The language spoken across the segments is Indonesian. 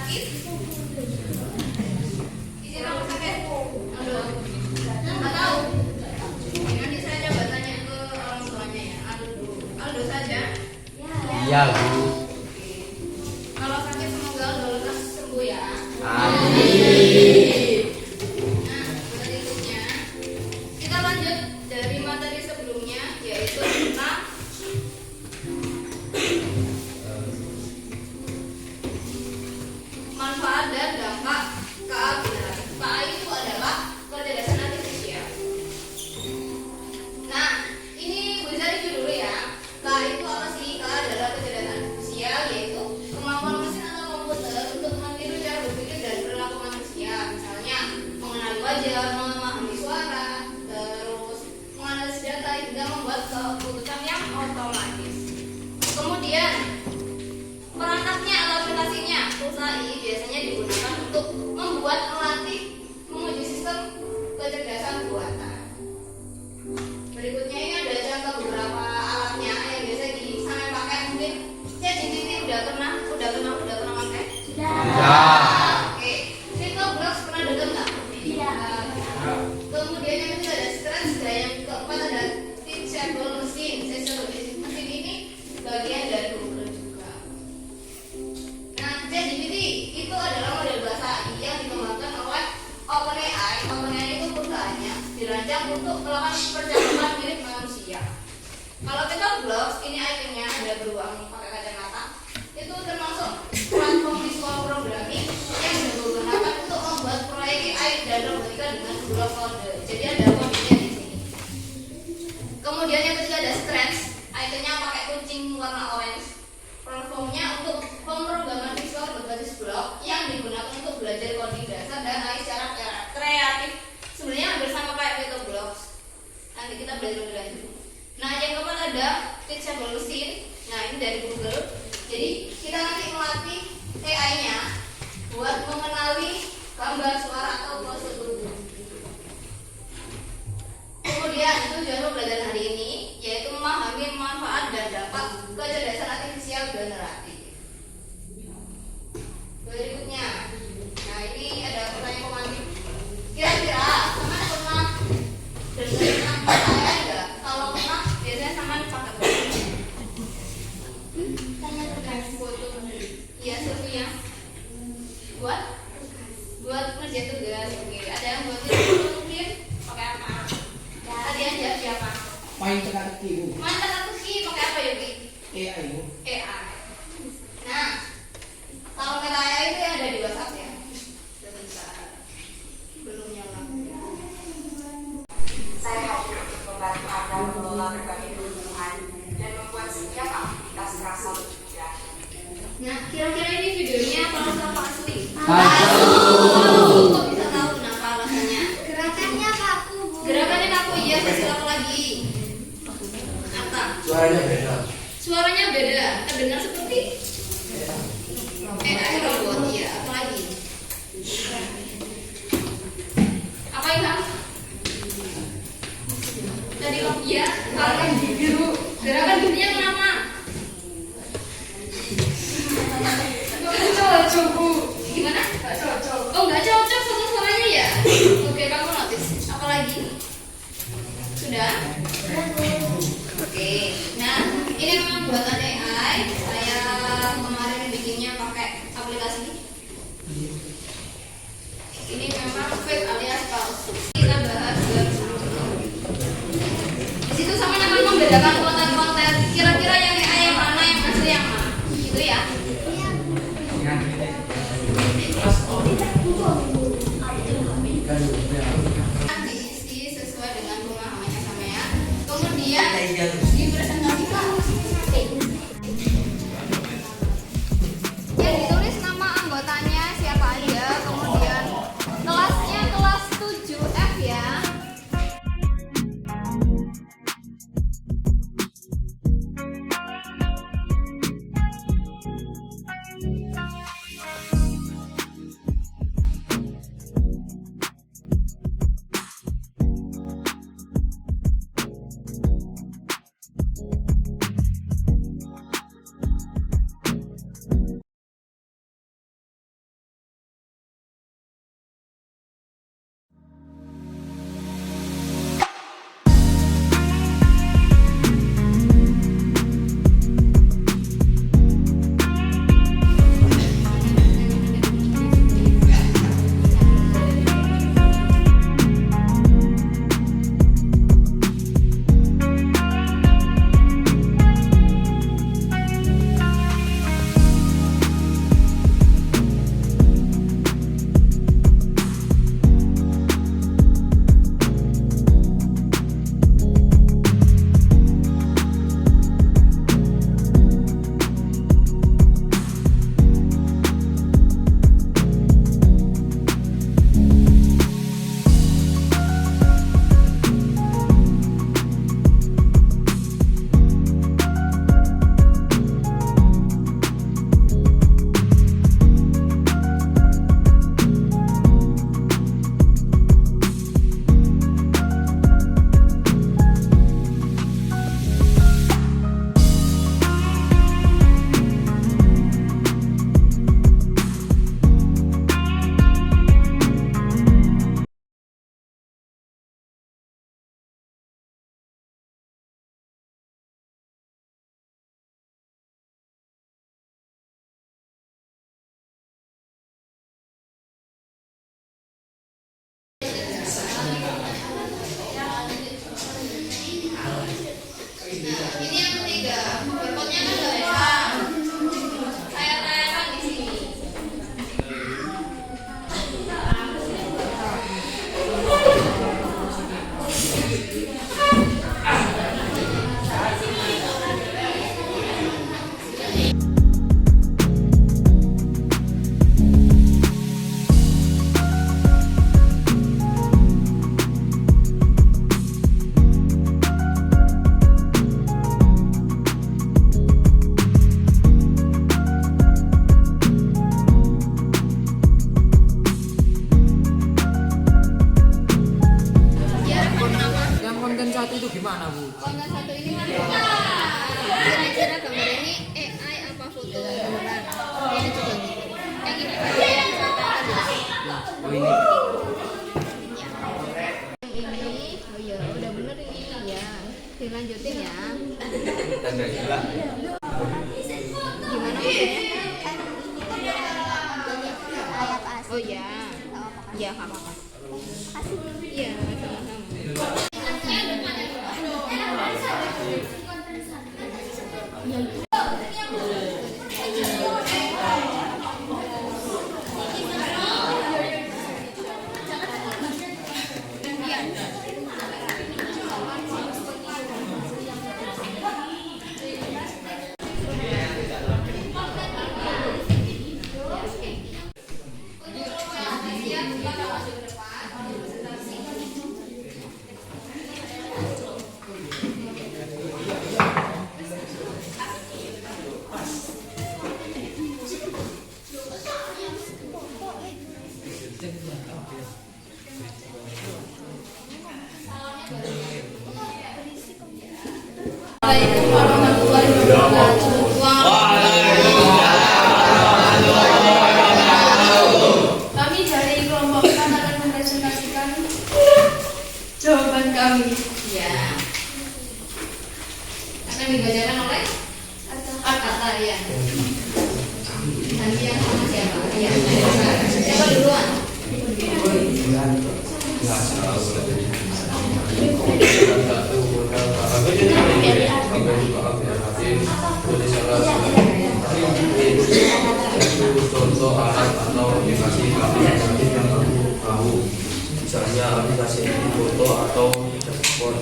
sakit? Izin rumah sakit? Halo? Atau nanti saya coba tanya ke orang tuanya ya. Aldo saja? Iya, Bu. Kalau sakit semoga Aldo lekas sembuh ya. Amin. Nah, berikutnya kita lanjut dari materi sebelumnya, yaitu tentang manfaat dan dampak KA generatif. KA itu adalah kecerdasan artifisial. Nah, ini Bu Zah review dulu ya. KA itu apa sih? KA adalah kecerdasan artifisial, yaitu kemampuan mesin atau komputer untuk meniru cara berpikir dan perilaku manusia. Misalnya, mengenali wajah, memahami suara, terus menganalisis data hingga membuat keputusan yang otomatis. Kemudian, perangkatnya atau aplikasinya, tools AI biasanya digunakan untuk membuat, melatih, menguji sistem kecerdasan buatan. Berikutnya ini ada contoh beberapa alatnya yang biasa sampai pakai. Mungkin ChatGPT udah pernah pakai? Ya. Oke. TikTok pernah dengar nggak? Iya. Kemudian yang ketiga ada Scratch, dan yang keempat ada Teachable Machine. Mesin ini bagian dari Google juga. Nah, ChatGPT itu adalah model bahasa AI yang dikembangkan oleh OpenAI. OpenAI itu perusahaannya dirancang untuk melakukan percakapan mirip manusia. Kalau kita Blocks, ini ikonnya ada beruang pakai kacamata. Itu termasuk platform visual programming yang digunakan untuk membuat proyek AI dan robotika dengan beberapa kode. Jadi ada kodenya di sini. Kemudian yang ketiga ada Scratch, ikonnya pakai kucing warna orange. Platformnya untuk pemrograman visual berbasis blok yang digunakan untuk belajar coding dasar dan AI secara kreatif. Sebenarnya hampir sama kayak Blocks. Nanti kita belajar lebih lanjut. Nah, yang keempat ada Teachable Machine. Nah, ini dari Google. Jadi kita nanti melatih AI-nya buat mengenali gambar, suara atau pose tubuh. Kemudian tujuan pembelajaran hari ini yaitu memahami manfaat dan dampak kecerdasan artifisial generatif. Berikutnya, nah ini ada pertanyaan pemancing. Kira-kira sama pernah dengar saya enggak? Kalau pernah, biasanya sama pakai apa? Tanya tugas. Foto. Iya, Sofia. Buat ngerjain tugas. Oke, ada yang buat foto mungkin pakai apa? Tadi aja siapa? Main teka-teki, Bu. Main teka-teki pakai apa ya, Bi? AI, Bu. AI. Nah, kalau kata AI itu yang ada di WhatsApp ya. Sebentar. Belum nyala. Saya hadir untuk membantu Anda mengelola berbagai kebutuhan dan membuat setiap aktivitas terasa lebih mudah. Nah, kira-kira ini videonya palsu apa asli? Palsu. Kok bisa tahu kenapa alasannya? Gerakannya kaku, Bu. Gerakannya kaku, iya, kasih tahu lagi. Apa? Suaranya beda. Suaranya beda, terdengar seperti AI robot, iya. Apa lagi? Apa Ilham? Tadi iya, gerakan biru. Gerakan birunya kenapa? Nggak cocok, Bu. Gimana? Nggak cocok. Oh, nggak cocok sama suaranya ya? Oke, kamu notice. Apa lagi? Sudah? Oke, nah ini memang buatan AI. Saya kemarin bikinnya pakai aplikasi. Ini memang fake alias palsu. Kita bahas bersama. Di situ sama akan membedakan konten-konten. Kira-kira yang AI yang mana, yang asli yang mana? Gitu ya. Diisi sesuai dengan pemahamannya sama ya. Dilanjutin ya. Tanda gila. Gimana maksudnya? Ayat asli. Oh ya. Ya, nggak apa-apa. Iya, sama-sama. Assalamualaikum warahmatullahi wabarakatuh. Kami dari kelompok 4 akan mempresentasikan jawaban kami. Ya. Akan dibacakan oleh Kata ya. Nanti yang sama siapa? Ya. Siapa duluan? Contoh alat atau aplikasi aplikasi yang kamu tahu, misalnya aplikasi foto atau dashboard.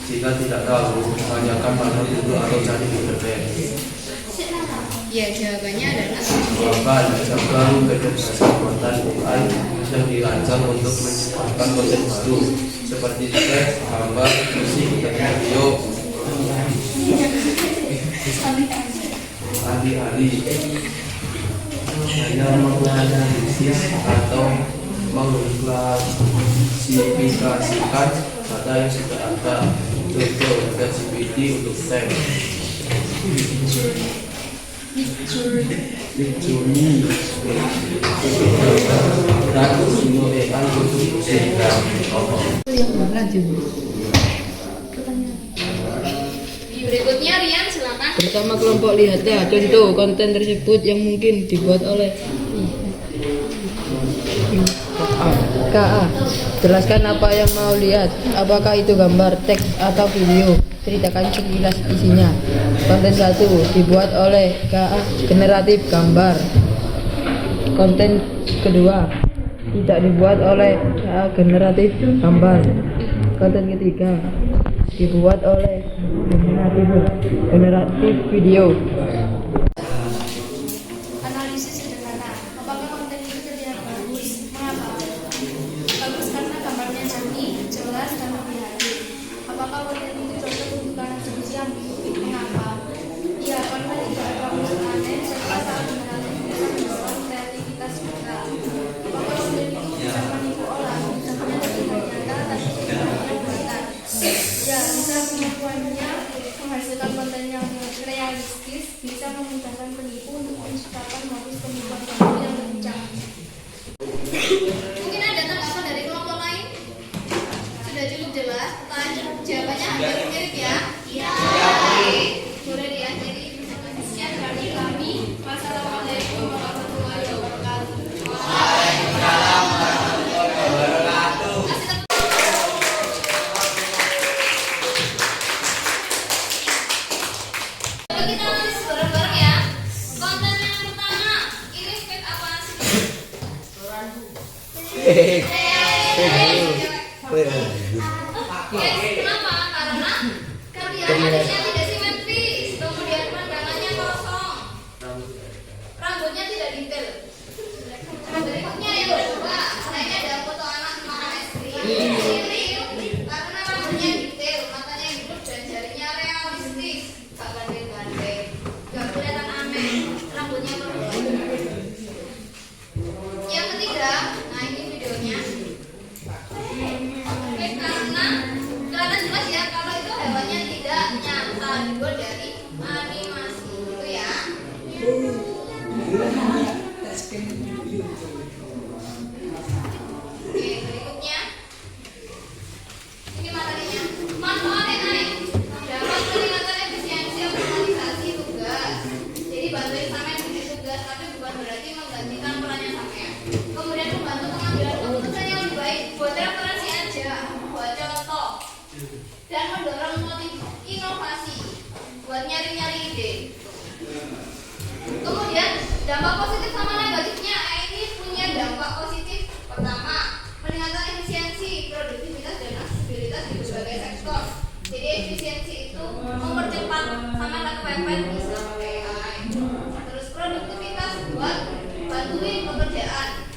Jika tidak tahu, tanyakan pada guru atau cari di internet. Ya, jawabannya adalah Bahkan jaga kecerdasan buatan AI yang dirancang untuk menciptakan konten baru seperti teks, gambar, musik, dan video. Alih-alih hanya menganalisis atau mengklasifikasikan data yang sudah ada. Contoh ChatGPT untuk teks. Midjourney dan Sino AI untuk musik. berikutnya Rian silakan. Pertama, kelompok lihatlah contoh konten tersebut yang mungkin dibuat oleh KA. Jelaskan apa yang mau lihat. Apakah itu gambar, teks, atau video? Ceritakan sekilas isinya. Konten 1 dibuat oleh KA, generatif gambar. Konten kedua tidak dibuat oleh KA, generatif gambar. Konten ketiga dibuat oleh generatif video. Analisis sederhana. Apakah konten itu terlihat bagus? Mengapa? Bagus karena gambarnya cantik, jelas, dan lebih hadir. Apakah konten itu cocok untuk anak usia? Mengapa? Ya, karena tidak ada unsur aneh serta saat mengenali bisa mendorong kreativitas kita. Apakah konten itu bisa menipu orang? Misalnya terlihat nyata tapi sebenarnya buatan. Ya, bisa kemampuannya menghasilkan konten yang realistis, bisa memudahkan penipu untuk menciptakan modus penipuan baru yang lebih canggih. Mungkin ada tanggapan dari kelompok lain? Sudah cukup jelas? Jawabannya hampir mirip ya? Iya. Boleh diakhiri. Sekian dari kami. Wassalamualaikum warahmatullahi wabarakatuh. Waalaikumsalam warahmatullahi wabarakatuh. Coba kita analisis bareng-bareng ya. Konten yang pertama, ini speed apa sih? Kenapa? Karena kelihatannya tidak simetris, kemudian pandangannya kosong, rambutnya tidak detail. Berikutnya yang kedua, saya ada foto anak makan es krim. Karena rambutnya detail, matanya hidup dan jarinya realistis, gak gandeng-gandeng, gak kelihatan aneh, rambutnya berubah. Yang ketiga, nah ini videonya. Oke, karena kelihatan jelas ya kalau itu hewannya tidak nyata, dibuat dari animasi itu ya. Oke, berikutnya ini materinya. Manfaatnya naik. Ada perbedaan